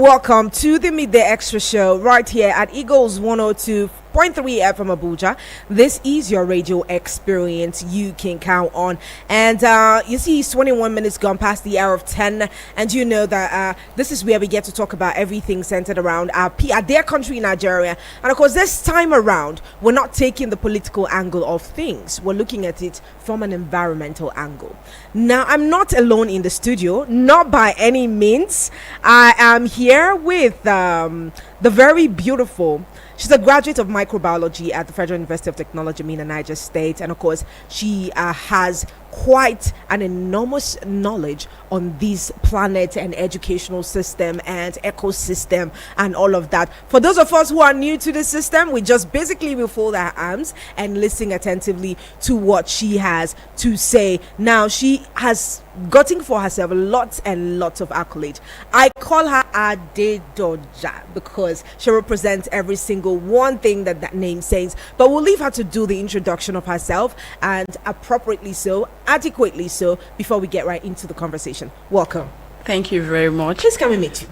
Welcome to the Midday Extra Show right here at Eagles 102.3 FM Abuja. This is your radio experience you can count on. And you see, it's 21 minutes gone past the hour of 10. And you know that this is where we get to talk about everything centered around our dear country, Nigeria. And of course, this time around, we're not taking the political angle of things. We're looking at it from an environmental angle. Now, I'm not alone in the studio, not by any means. I am here with the very beautiful. She's a graduate of microbiology at the Federal University of Technology, Mina, Niger State. And of course, she has quite an enormous knowledge on this planet and educational system and ecosystem and all of that. For those of us who are new to the system, we just basically will fold our arms and listen attentively to what she has to say. Now, she has gotten for herself lots and lots of accolades. I call her Adedoja because she represents every single one thing that name says. But we'll leave her to do the introduction of herself, and appropriately so, adequately so, before we get right into the conversation. Welcome. Thank you very much. Please come and meet you.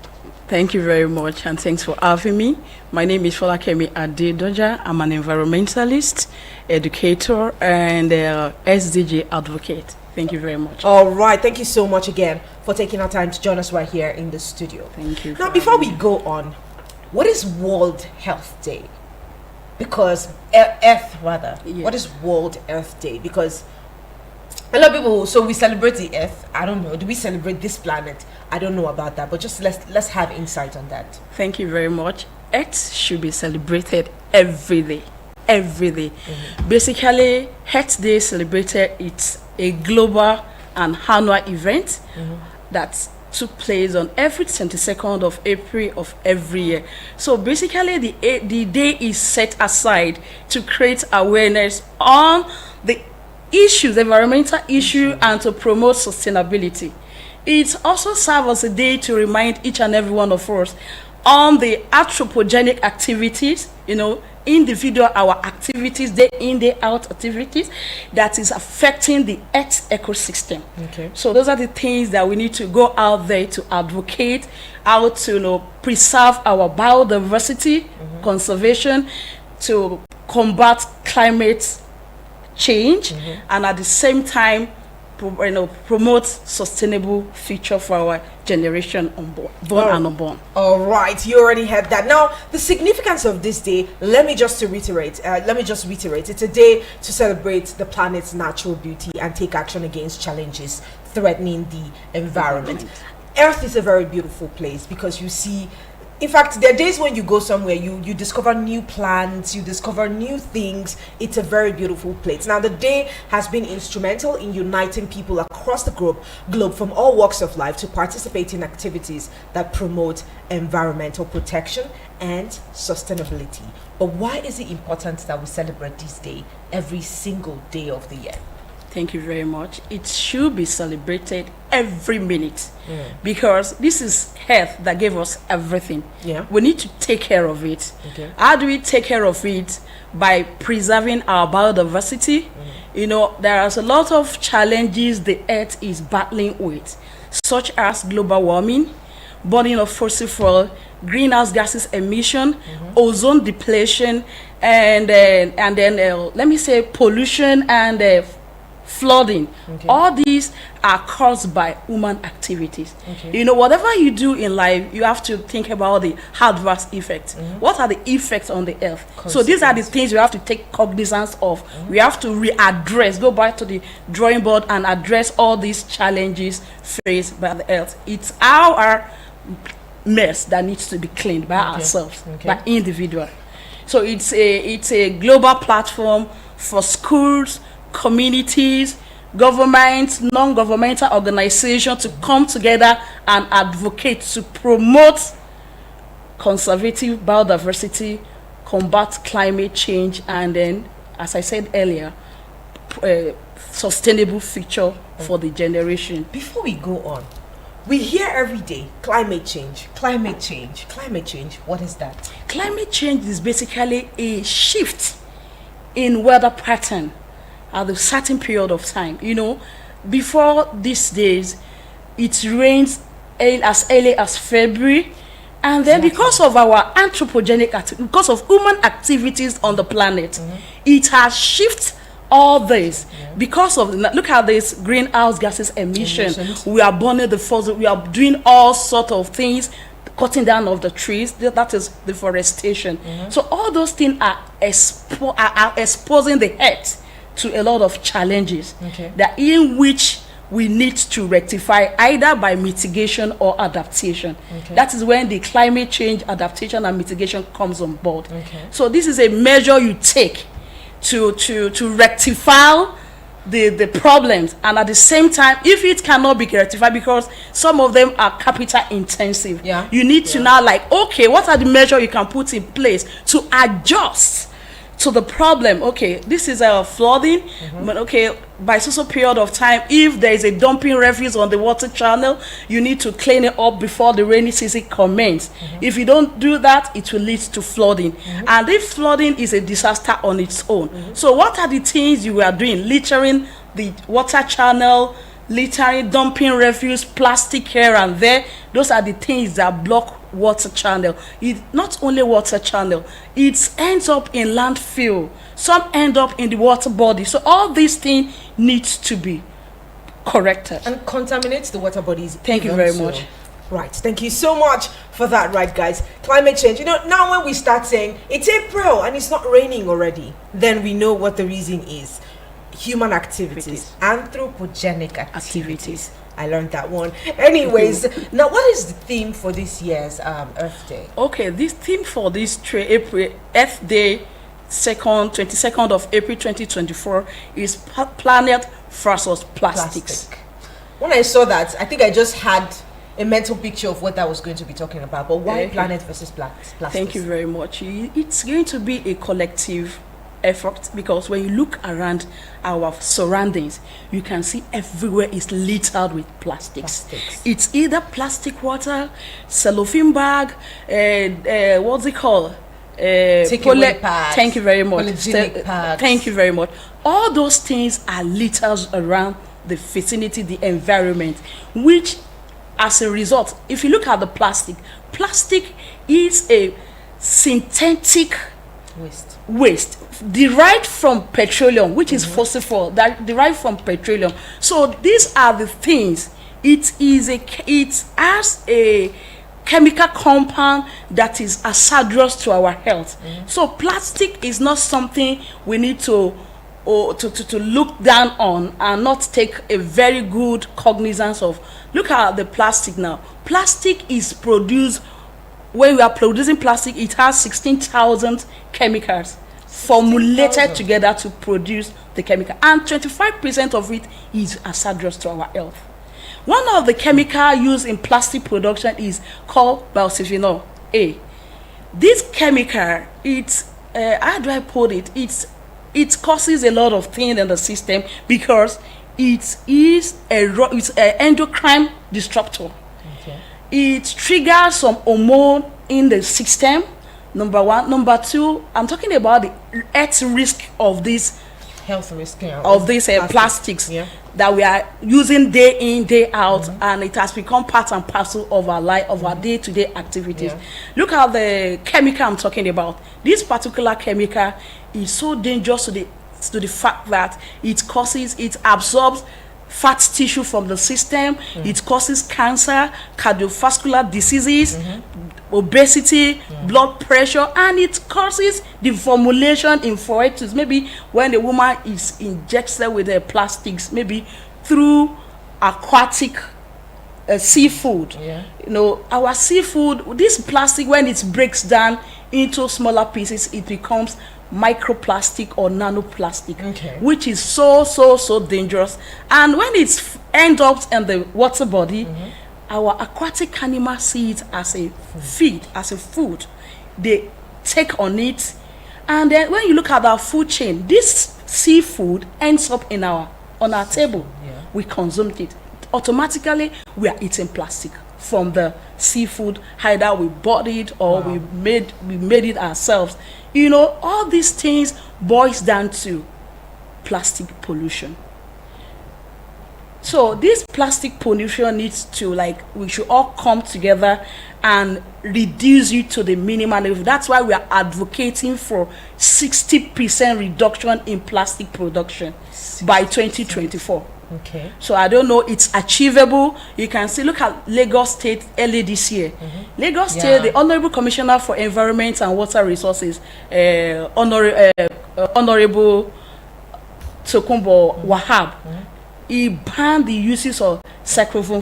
Thank you very much, and thanks for having me. My name is Folakemi Adedoja. I'm an environmentalist, educator, and SDG advocate. Thank you very much. All right. Thank you so much again for taking our time to join us right here in the studio. Thank you. Now, before we go on, what is World Health Day? Because Earth, rather. Yeah. What is World Earth Day? Because a lot of people, so we celebrate the Earth. I don't know. Do we celebrate this planet? I don't know about that. But just let's have insight on that. Thank you very much. Earth should be celebrated every day. Every day. Mm-hmm. Basically, Earth Day celebrated, it's a global and annual event that took place on every 22nd of April of every year. So basically, the day is set aside to create awareness on the issues, environmental issue, and to promote sustainability. It also serves as a day to remind each and every one of us on the anthropogenic activities, individual our activities, day in, day out activities that is affecting the Earth ecosystem. Okay. So those are the things that we need to go out there to advocate, how to preserve our biodiversity, conservation, to combat climate change, and at the same time promote sustainable future for our generation born and unborn. All right, you already had that. Now, the significance of this day, let me just reiterate. It's a day to celebrate the planet's natural beauty and take action against challenges threatening the environment. Earth is a very beautiful place because you see, in fact, there are days when you go somewhere, you discover new plants, you discover new things. It's a very beautiful place. Now, the day has been instrumental in uniting people across the globe from all walks of life to participate in activities that promote environmental protection and sustainability. But why is it important that we celebrate this day every single day of the year? Thank you very much. It should be celebrated every minute because this is Earth that gave us everything. Yeah. We need to take care of it. Okay. How do we take care of it? By preserving our biodiversity. There are a lot of challenges the Earth is battling with, such as global warming, burning of fossil fuel, greenhouse gases emission, ozone depletion, and then let me say pollution and flooding. Okay. All these are caused by human activities. Okay. Whatever you do in life, you have to think about the adverse effects. What are the effects on the earth? So these are the things we have to take cognizance of. We have to go back to the drawing board and address all these challenges faced by the earth. It's our mess that needs to be cleaned by ourselves, by individual. So it's a global platform for schools, communities, governments, non-governmental organizations to come together and advocate to promote conservative biodiversity, combat climate change, and then, as I said earlier, sustainable future for the generation. Before we go on, we hear every day climate change, climate change, climate change. What is that? Climate change is basically a shift in weather pattern at a certain period of time. Before these days, it rains as early as February, And then because of our anthropogenic because of human activities on the planet, it has shifted all this. Because of, look at this greenhouse gases emissions. We are burning the fossil, we are doing all sort of things, cutting down of the trees. That is deforestation. So all those things are exposing the earth to a lot of challenges that in which we need to rectify either by mitigation or adaptation. That is when the climate change adaptation and mitigation comes on board. So this is a measure you take to rectify the problems, and at the same time, if it cannot be rectified because some of them are capital intensive, you need to now, like, okay, what are the measures you can put in place to adjust to the problem? Okay, this is a flooding, but okay, by so period of time, if there is a dumping refuse on the water channel, you need to clean it up before the rainy season commences. If you don't do that, it will lead to flooding, and if flooding is a disaster on its own. So what are the things you are doing? Littering the water channel, littering, dumping refuse, plastic here and there. Those are the things that block water channel. It not only water channel, it ends up in landfill, some end up in the water body. So all these things needs to be corrected and contaminates the water bodies. Thank you very much. Right, thank you so much for that. Right, guys, climate change, now when we start saying it's April and it's not raining already, then we know what the reason is. Human activities, anthropogenic activities. I learned that one. Anyways, now what is the theme for this year's Earth Day? Okay, this theme for this April Earth Day, 22nd of April 2024, is planet versus plastics. When I saw that, I think I just had a mental picture of what I was going to be talking about. But why planet versus plastics? Thank you very much. It's going to be a collective effort, because when you look around our surroundings, you can see everywhere is littered with plastics. It's either plastic water, cellophane bag, what's it called? Pads. Thank you very much. Pads. Thank you very much. All those things are littered around the vicinity, the environment, which as a result, if you look at the plastic is a synthetic waste derived from petroleum, which is fossil fuel, that derived from petroleum. So these are the things. It has a chemical compound that is hazardous to our health. So plastic is not something we need to look down on and not take a very good cognizance of. Look at the plastic now. Plastic is produced, when we are producing plastic, it has 16,000 chemicals formulated together to produce the chemical, and 25% of it is hazardous to our health. One of the chemicals used in plastic production is called bisphenol A. This chemical, how do I put it? It causes a lot of things in the system because it's an endocrine disruptor. It triggers some hormone in the system. Number one. Number two, I'm talking about the health risk of this health risk of these plastics that we are using day in, day out, and it has become part and parcel of our life, of our day-to-day activities. Look at the chemical I'm talking about. This particular chemical is so dangerous to the fact that it absorbs fat tissue from the system. It causes cancer, cardiovascular diseases, obesity, blood pressure, and it causes the formulation in fetus. Maybe when a woman is injected with the plastics, maybe through aquatic seafood. Our seafood, this plastic, when it breaks down into smaller pieces, it becomes microplastic or nanoplastic, which is so dangerous. And when it ends up in the water body, our aquatic animals see it as a feed, as a food. They take on it, and then when you look at our food chain, this seafood ends up on our table. We consume it. Automatically, we are eating plastic from the seafood. Either we bought it or we made it ourselves. All these things boils down to plastic pollution. So this plastic pollution needs to, we should all come together and reduce it to the minimal level. That's why we are advocating for 60% reduction in plastic production 60%. By 2024. Okay. So I don't know, it's achievable. You can see, look at Lagos State early this year. Lagos State, the Honorable Commissioner for Environment and Water Resources, Honorable Tokunbo Wahab, he banned the uses of styrofoam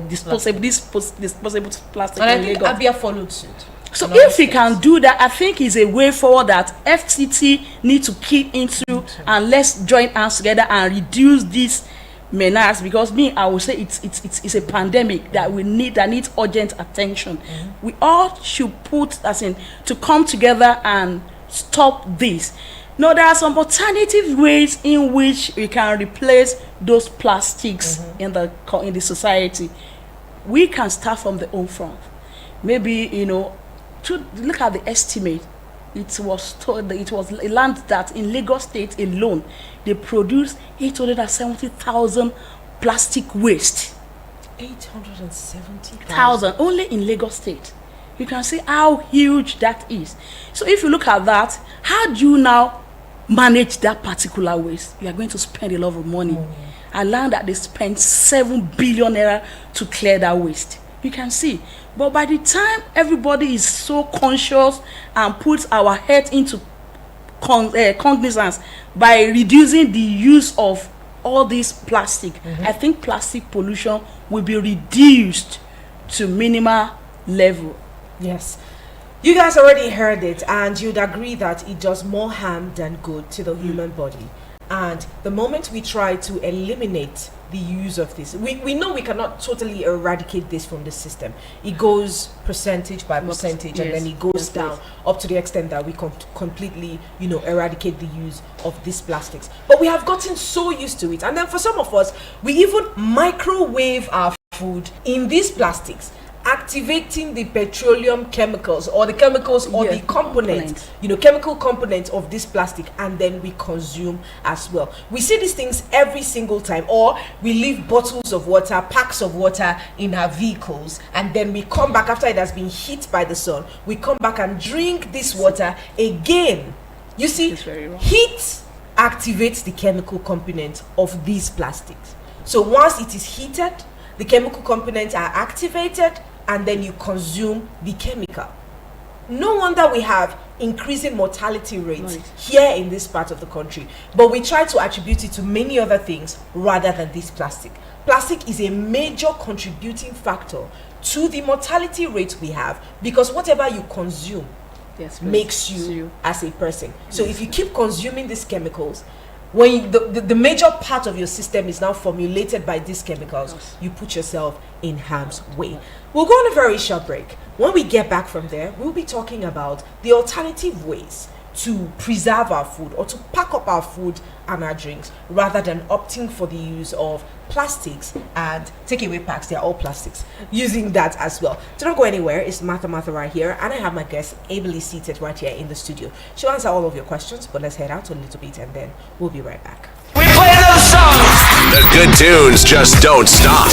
disposable plastic. And I think Abia followed suit. So if we can do that, I think it's a way forward that FCT need to keep into, and let's join hands together and reduce this menace, because I would say it's a pandemic that needs urgent attention. We all should to come together and stop this. Now, there are some alternative ways in which we can replace those plastics in the society. We can start from the home front. Maybe, to look at the estimate, it was learned that in Lagos State alone, they produce 870,000 plastic waste. 870,000 only in Lagos State. You can see how huge that is. So if you look at that, how do you now manage that particular waste? You are going to spend a lot of money. I learned that they spend 7 billion naira to clear that waste. You can see. But by the time everybody is so conscious and puts our head into cognizance by reducing the use of all this plastic, I think plastic pollution will be reduced to minimal level. Yes. You guys already heard it, and you'd agree that it does more harm than good to the human body. And the moment we try to eliminate the use of this, we know we cannot totally eradicate this from the system. It goes percentage by percentage, and then it goes down up to the extent that we completely, eradicate the use of these plastics. But we have gotten so used to it, and then for some of us, we even microwave our food in these plastics, activating the petroleum chemicals or the chemicals or the components, chemical components of this plastic, and then we consume as well. We see these things every single time, or we leave bottles of water, packs of water in our vehicles, and then we come back after it has been hit by the sun. We come back and drink this water again. You see, heat activates the chemical components of these plastics. So once it is heated, the chemical components are activated, and then you consume the chemical. No wonder we have increasing mortality rates here in this part of the country, but we try to attribute it to many other things rather than this plastic. Plastic is a major contributing factor to the mortality rates we have, because whatever you consume makes you as a person. So if you keep consuming these chemicals, when the major part of your system is now formulated by these chemicals, you put yourself in harm's way. We'll go on a very short break. When we get back from there, we'll be talking about the alternative ways to preserve our food or to pack up our food and our drinks, rather than opting for the use of plastics and takeaway packs. They're all plastics, using that as well. So don't go anywhere. It's Martha right here, and I have my guest ably seated right here in the studio. She'll answer all of your questions, but let's head out a little bit and then we'll be right back. We play those songs. The good tunes just don't stop.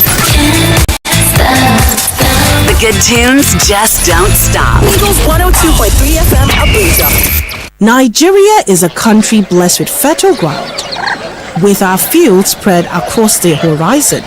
The good tunes just don't stop. Eagles 102.3 FM Abuja. Nigeria is a country blessed with fertile ground, with our fields spread across the horizon.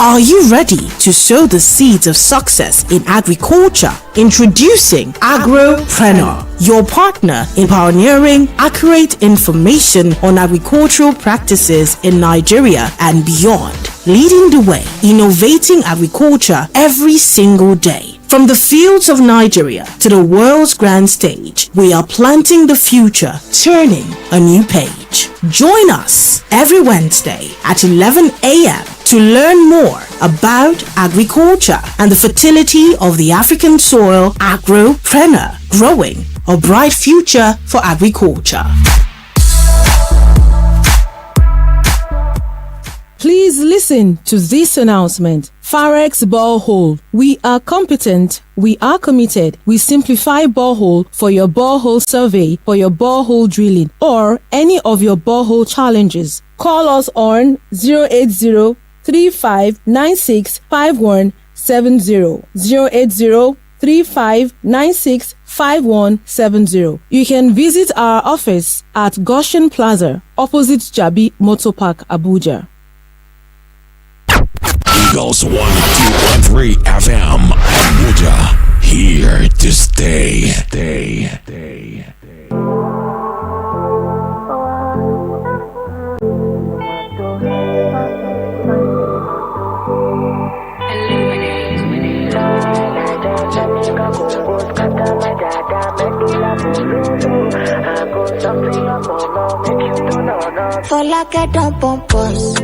Are you ready to sow the seeds of success in agriculture? Introducing Agropreneur, your partner in pioneering accurate information on agricultural practices in Nigeria and beyond. Leading the way, innovating agriculture every single day. From the fields of Nigeria to the world's grand stage, we are planting the future, turning a new page. Join us every Wednesday at 11 a.m. to learn more about agriculture and the fertility of the African soil. Agropreneur, growing a bright future for agriculture. Please listen to this announcement. Farex Borehole. We are competent. We are committed. We simplify borehole for your borehole survey, for your borehole drilling, or any of your borehole challenges. Call us on 080 080-3596-5170. 080-3596-5170. You can visit our office at Goshen Plaza, opposite Jabi Motor Park, Abuja. Eagles 102.3 FM Abuja. Here to stay. For like I don't pump us.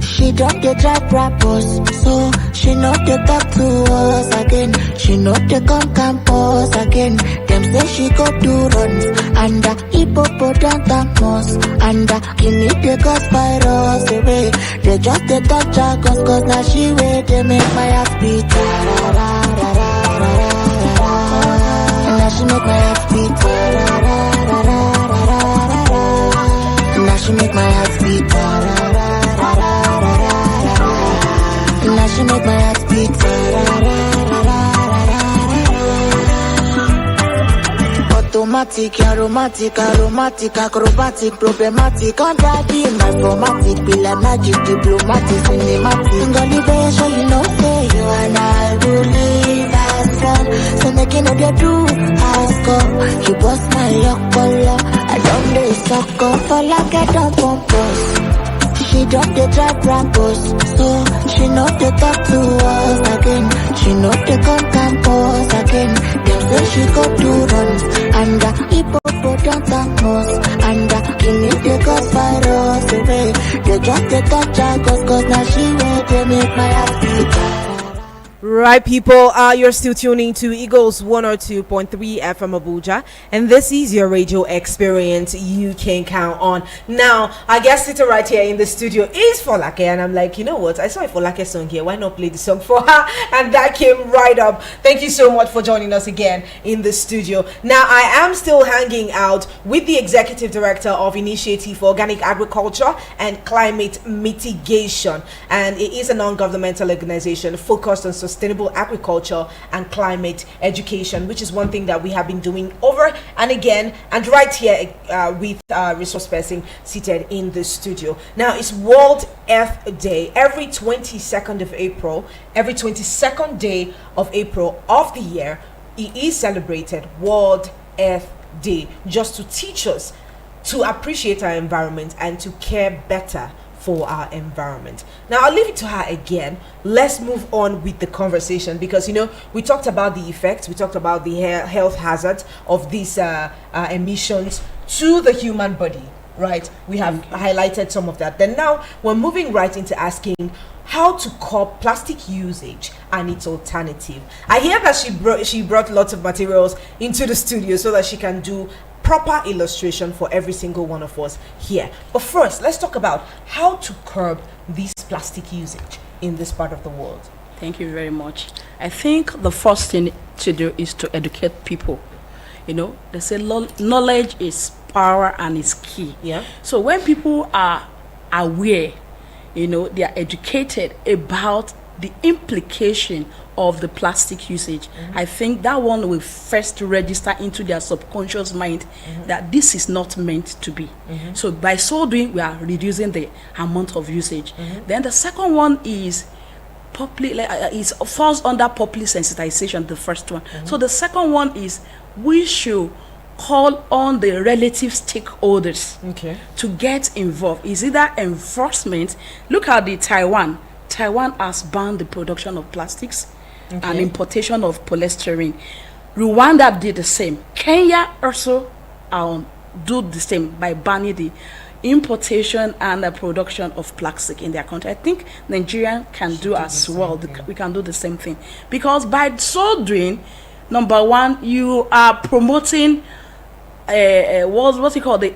She don't dey drive rappers, so she know they talk to us again. She know they come campus again. Them say she go do runs under hippopotamus under Guinea they cause virus away. They just they touch her cause now she way they make my heart beat. And now she make my heart beat. And now she make my heart beat. Now she make my heart beat. Automatic, aromatic, acrobatic, problematic, underbeam, informatic, bill magic, diplomatic, cinematic. Ngolibe, so you know, say you and I will live as one. So making all you do, ask up. You bust my luck, I don't dey suck up for like I don't pump us. She don't dey drive rappers, so she know they talk to us again. She know they come campus again. Them say she go do runs under hippopotamus under Guinea they cause virus away. They just they touch her cause now she way they make my heart beat. Right, people, you're still tuning to Eagles 102.3 FM Abuja, and this is your radio experience you can count on. Now, I guess sitting right here in the studio is Folake, and I'm like, you know what? I saw a Folake song here. Why not play the song for her? And that came right up. Thank you so much for joining us again in the studio. Now, I am still hanging out with the Executive Director of Initiative for Organic Agriculture and Climate Mitigation, and it is a non-governmental organization focused on sustainable agriculture and climate education, which is one thing that we have been doing over and again, and right here with resource person seated in the studio. Now, it's World Earth Day. Every 22nd of April, every 22nd day of April of the year, it is celebrated World Earth Day, just to teach us to appreciate our environment and to care better for our environment. Now, I'll leave it to her again. Let's move on with the conversation, because we talked about the effects, we talked about the health hazards of these emissions to the human body, right? We have highlighted some of that. Then now we're moving right into asking how to curb plastic usage and its alternative. I hear that she brought lots of materials into the studio so that she can do proper illustration for every single one of us here. But first, let's talk about how to curb this plastic usage in this part of the world. Thank you very much. I think the first thing to do is to educate people. They say knowledge is power and is key. Yeah. So when people are aware, they are educated about the implication of the plastic usage, I think that one will first register into their subconscious mind that this is not meant to be. So by so doing, we are reducing the amount of usage. Then the second one is falls under public sensitization, the first one. So the second one is we should call on the relative stakeholders to get involved. Is either enforcement. Look at the Taiwan has banned the production of plastics and importation of polystyrene. Rwanda did the same. Kenya also do the same by banning the importation and the production of plastic in their country. I think Nigeria can do as well. We can do the same thing, because by so doing, number one, you are promoting what's it called, the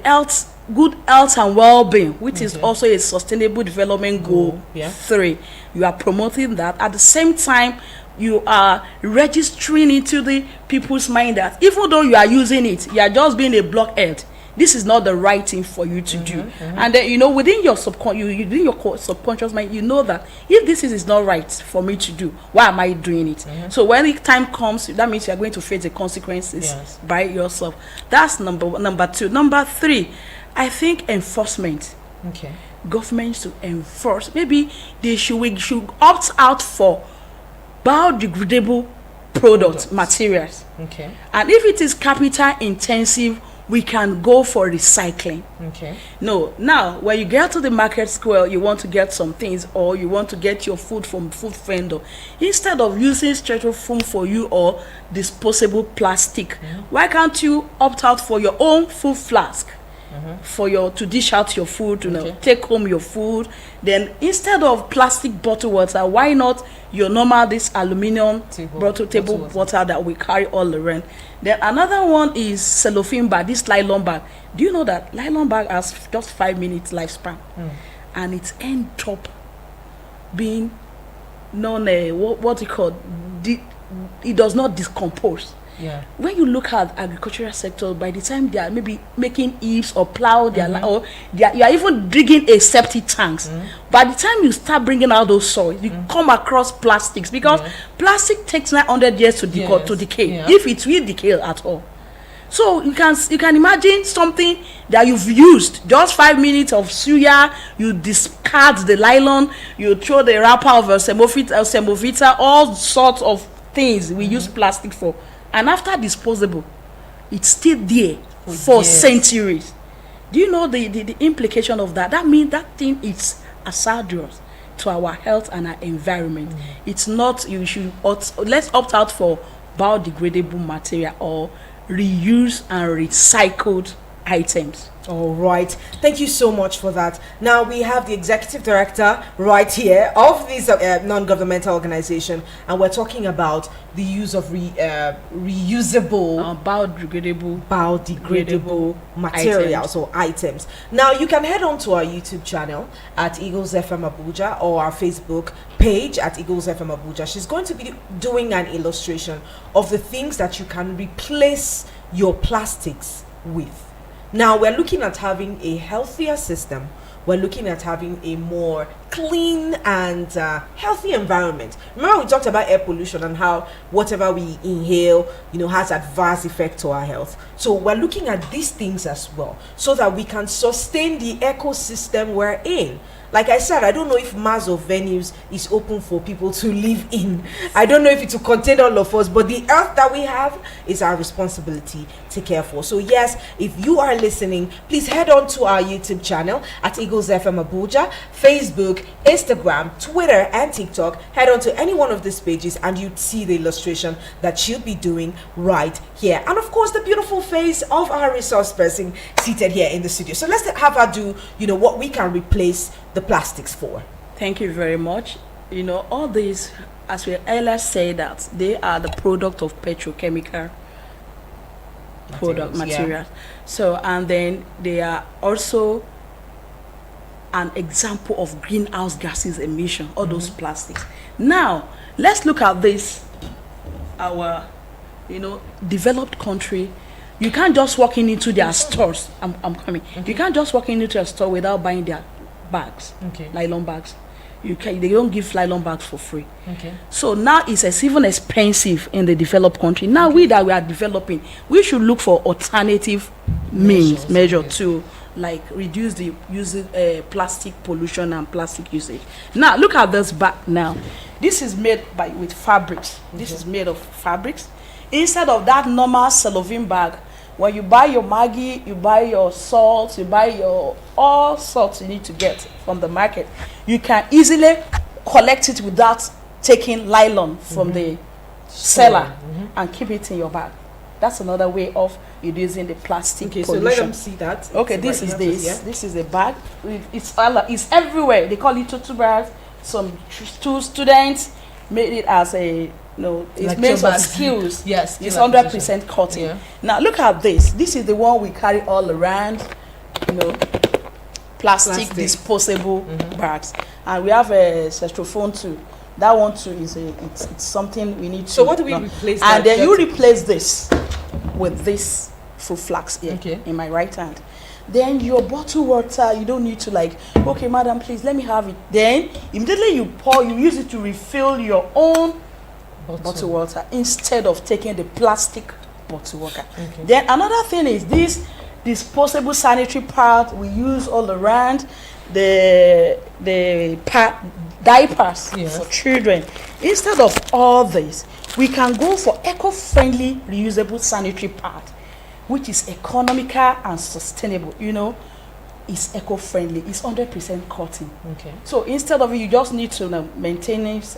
good health and well-being, which is also a sustainable development goal 3. You are promoting that. At the same time, you are registering into the people's mind that even though you are using it, you are just being a blockhead. this is not the right thing for you to do. And then, you know, within your subconscious mind, you know that if this is not right for me to do, why am I doing it? So when the time comes, that means you are going to face the consequences by yourself. That's number two. Number three, I think enforcement. Okay. Governments to enforce. Maybe we should opt out for biodegradable products, materials. Okay. And if it is capital intensive, we can go for recycling. Okay. No, now when you get to the market square, you want to get some things, or you want to get your food from food vendor, instead of using styrofoam for you or disposable plastic, why can't you opt out for your own food flask? For to dish out your food, take home your food. Then instead of plastic bottle water, why not your normal this aluminum table water that we carry all around? Then another one is cellophane bag, this nylon bag. Do you know that nylon bag has just 5 minutes lifespan, and it ends up being what you call it does not decompose. Yeah. When you look at agricultural sector, by the time they are maybe making eaves or plow their land, or you are even digging a septic tanks, by the time you start bringing out those soils, you come across plastics, because plastic takes 900 years to decay, if it will decay at all. So you can imagine something that you've used, just 5 minutes of suya, you discard the nylon, you throw the wrapper of a semovita, all sorts of things we use plastic for. And after disposable, it's still there for centuries. Do you know the implication of that? That means that thing is hazardous to our health and our environment. It's not, let's opt out for biodegradable material or reuse and recycled items. All right. Thank you so much for that. Now we have the executive director right here of this non-governmental organization, and we're talking about the use of reusable, biodegradable materials or items. Now you can head on to our YouTube channel at Eagles FM Abuja, or our Facebook page at Eagles FM Abuja. She's going to be doing an illustration of the things that you can replace your plastics with. Now we're looking at having a healthier system. We're looking at having a more clean and healthy environment. Remember we talked about air pollution and how whatever we inhale, has adverse effect to our health. So we're looking at these things as well, so that we can sustain the ecosystem we're in. Like I said, I don't know if mass of venues is open for people to live in. I don't know if it will contain all of us, but the earth that we have is our responsibility to care for. So yes, if you are listening, please head on to our YouTube channel at Eagles FM Abuja, Facebook, Instagram, Twitter, and TikTok. Head on to any one of these pages and you'd see the illustration that she'll be doing right here. And of course, the beautiful face of our resource person seated here in the studio. So let's have her do, what we can replace the plastics for. Thank you very much. All these, as we earlier said, that they are the product of petrochemical materials. So, and then they are also an example of greenhouse gases emission, all those plastics. Now let's look at this, our developed country. You can't just walk into their stores. I'm coming. You can't just walk into a store without buying their bags, nylon bags. They don't give nylon bags for free. So now it's even expensive in the developed country. Now we are developing, we should look for alternative measure to reduce the plastic pollution and plastic usage. Now look at this bag. Now this is made with fabrics. This is made of fabrics. Instead of that normal cellophane bag, when you buy your Maggi, you buy your salt, you buy your all sorts you need to get from the market, you can easily collect it without taking nylon from the seller and keep it in your bag. That's another way of reducing the plastic pollution. So let them see that. Okay, this is This is a bag. It's everywhere. They call it tutu bags. Some students made it as a it's made of skills. Yes, it's 100% cotton. Yeah. Now look at this. This is the one we carry all around. Plastic. Disposable bags, and we have a styrofoam too. That one too is it's something we need to. So what do we replace? And then you replace this with this fruit flask here Okay. in my right hand. Then your bottled water, you don't need to like, okay, madam, please let me have it. Then immediately you pour, you use it to refill your own bottled water instead of taking the plastic bottled water. Okay. Then another thing is this disposable sanitary pad we use all around, the diapers Yes. for children. Instead of all this, we can go for eco-friendly reusable sanitary pad, which is economical and sustainable. You know, it's eco-friendly. It's 100% cotton. Okay. So instead of it, you just need to maintain it.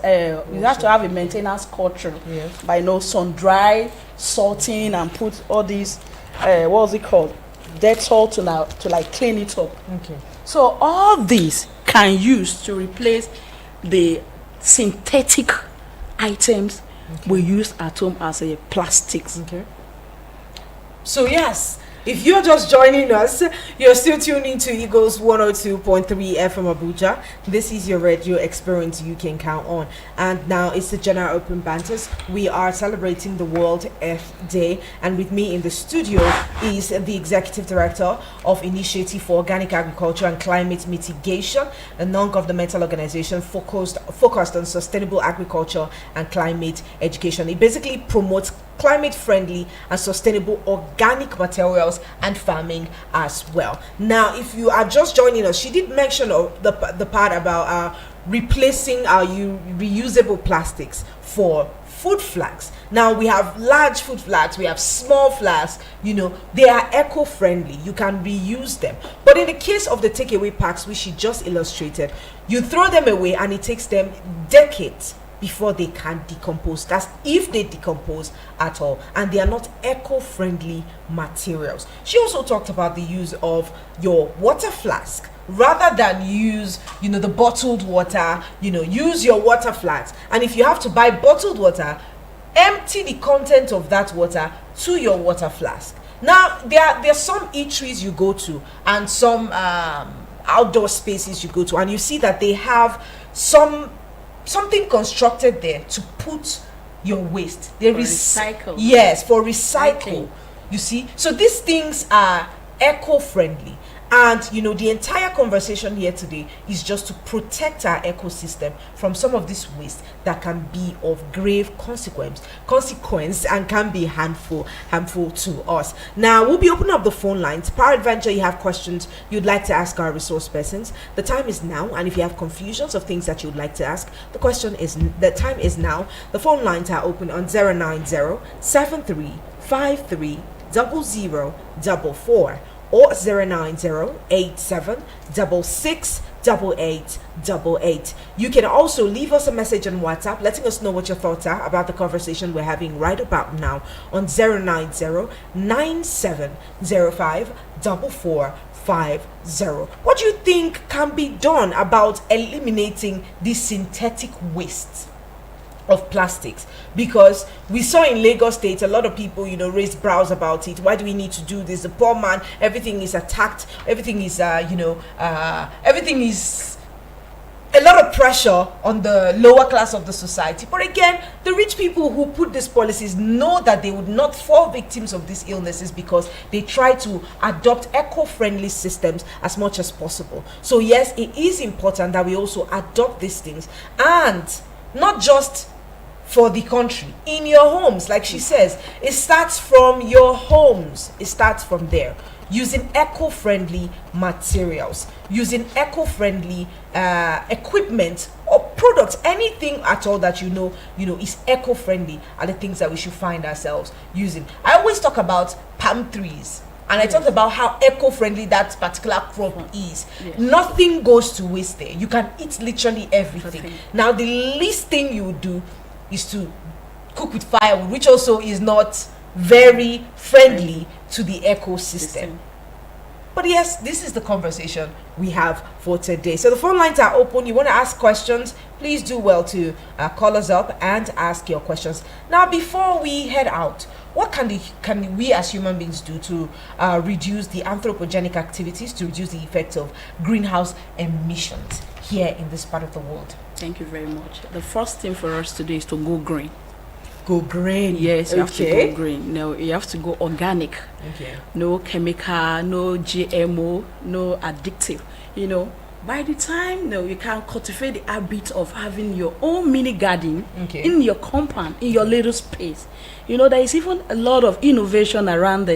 You have to have a maintenance culture. Yes. By sun dry, salting, and put all these what's it called, Dettol to like clean it up. Okay. So all these can use to replace the synthetic items we use at home as a plastics. Okay. So yes, if you're just joining us, you're still tuning to Eagles 102.3 FM Abuja. This is your radio experience you can count on. And now it's the General Open Banters. We are celebrating the World Earth Day. And with me in the studio is the Executive Director of Initiative for Organic Agriculture and Climate Mitigation, a non-governmental organization focused on sustainable agriculture and climate education. It basically promotes climate-friendly and sustainable organic materials and farming as well. Now, if you are just joining us, she did mention of the part about replacing our reusable plastics for food flasks. Now we have large food flasks, we have small flasks, they are eco-friendly, you can reuse them. But in the case of the takeaway packs, which she just illustrated, you throw them away and it takes them decades before they can decompose. That's if they decompose at all, and they are not eco-friendly materials. She also talked about the use of your water flask rather than use the bottled water. Use your water flask, and if you have to buy bottled water, empty the content of that water to your water flask. Now there's some eateries you go to and some outdoor spaces you go to, and you see that they have something constructed there to put your waste. They recycle. Yes, for recycle. Okay. You see, so these things are eco-friendly. And the entire conversation here today is just to protect our ecosystem from some of this waste that can be of grave consequence and can be harmful to us. Now we'll be opening up the phone lines. Peradventure you have questions you'd like to ask our resource persons. The time is now, and if you have confusions of things that you'd like to ask, the time is now. The phone lines are open on 090-7353-0044 or 090-8766-8888. You can also leave us a message on WhatsApp letting us know what your thoughts are about the conversation we're having right about now on 090-9705-4450. What do you think can be done about eliminating this synthetic waste of plastics? Because we saw in Lagos State a lot of people raised brows about it. Why do we need to do this? The poor man, everything is attacked, everything is everything is a lot of pressure on the lower class of the society. But again, the rich people who put these policies know that they would not fall victims of these illnesses because they try to adopt eco-friendly systems as much as possible. So yes, it is important that we also adopt these things, and not just for the country, in your homes. Like she says, it starts from your homes. It starts from there, using eco-friendly materials, using eco-friendly equipment or products, anything at all that is eco-friendly are the things that we should find ourselves using. I always talk about palm trees, and I talked about how eco-friendly that particular crop is. Yes. Nothing goes to waste there. You can eat literally everything. Now the least thing you would do is to cook with firewood, which also is not very friendly to the ecosystem. But yes, this is the conversation we have for today. So the phone lines are open. You want to ask questions, please do well to call us up and ask your questions. Now, before we head out, what can we as human beings do to reduce the anthropogenic activities, to reduce the effects of greenhouse emissions here in this part of the world? Thank you very much. The first thing for us to do is to go green. go green. Yes, you have to go green. No, you have to go organic. Okay. No chemical, no GMO, no addictive. You know, by the time you can cultivate the habit of having your own mini garden in your compound, in your little space. You know, there is even a lot of innovation around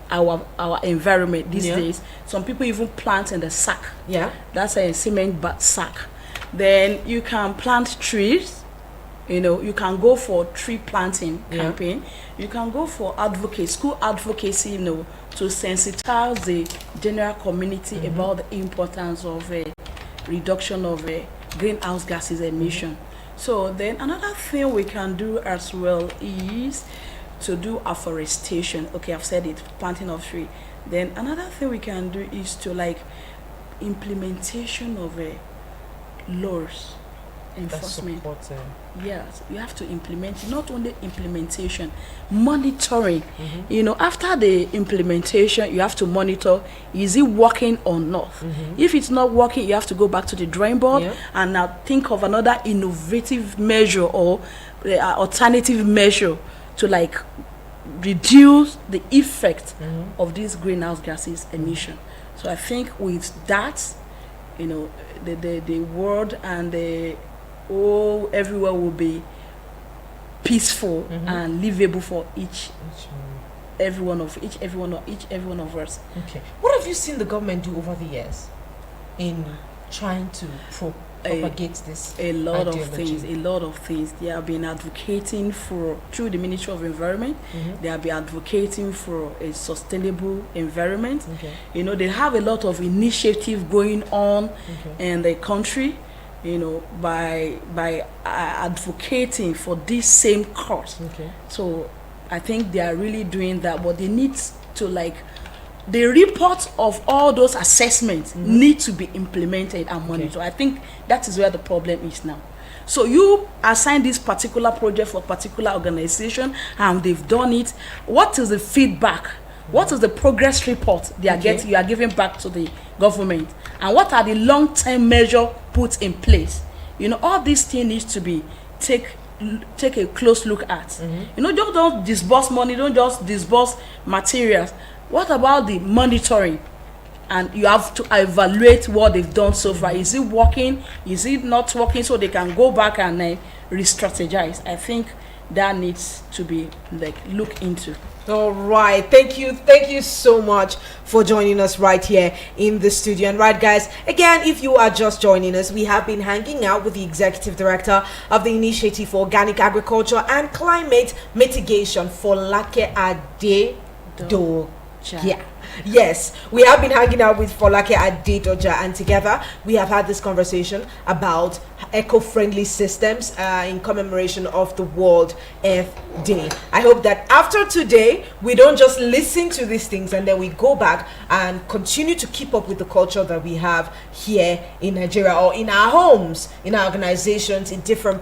our environment these days. Some people even plant in the sack. Yeah. That's a cement sack. Then you can plant trees. You know, you can go for tree planting campaign. You can go for school advocacy, you know, to sensitize the general community about the importance of reduction of greenhouse gases emission. So then another thing we can do as well is to do afforestation. Okay, I've said it, planting of tree. Then another thing we can do is to implementation of laws. Enforcement. Yes, you have to implement, not only implementation, monitoring. You know, after the implementation, you have to monitor, is it working or not? If it's not working, you have to go back to the drawing board and now think of another innovative measure or alternative measure to reduce the effect of these greenhouse gases emission. So I think with that, you know, the world and everywhere will be peaceful and livable for every one of us. Okay. What have you seen the government do over the years in trying to propagate this? A lot of things. They have been advocating through the Ministry of Environment. They have been advocating for a sustainable environment. You know, they have a lot of initiative going on in the country, you know, by advocating for this same cause. So I think they are really doing that, but they need to the report of all those assessments need to be implemented and monitored. I think that is where the problem is now. So you assign this particular project for particular organization and they've done it. What is the feedback? What is the progress report you are giving back to the government? And what are the long-term measures put in place? You know, all these things need to be take a close look at. You know, don't disburse money, don't just disburse materials. What about the monitoring? And you have to evaluate what they've done so far. Is it working? Is it not working? So they can go back and re-strategize. I think that needs to be looked into. All right, thank you so much for joining us right here in the studio. And right, guys, again, if you are just joining us, we have been hanging out with the executive director of the Initiative for Organic Agriculture and Climate Mitigation, Folake Adedoja. Yes, we have been hanging out with Folake Adedoja, and together we have had this conversation about eco-friendly systems in commemoration of the World Earth Day. I hope that after today we don't just listen to these things and then we go back and continue to keep up with the culture that we have here in Nigeria or in our homes, in our organizations, in different places.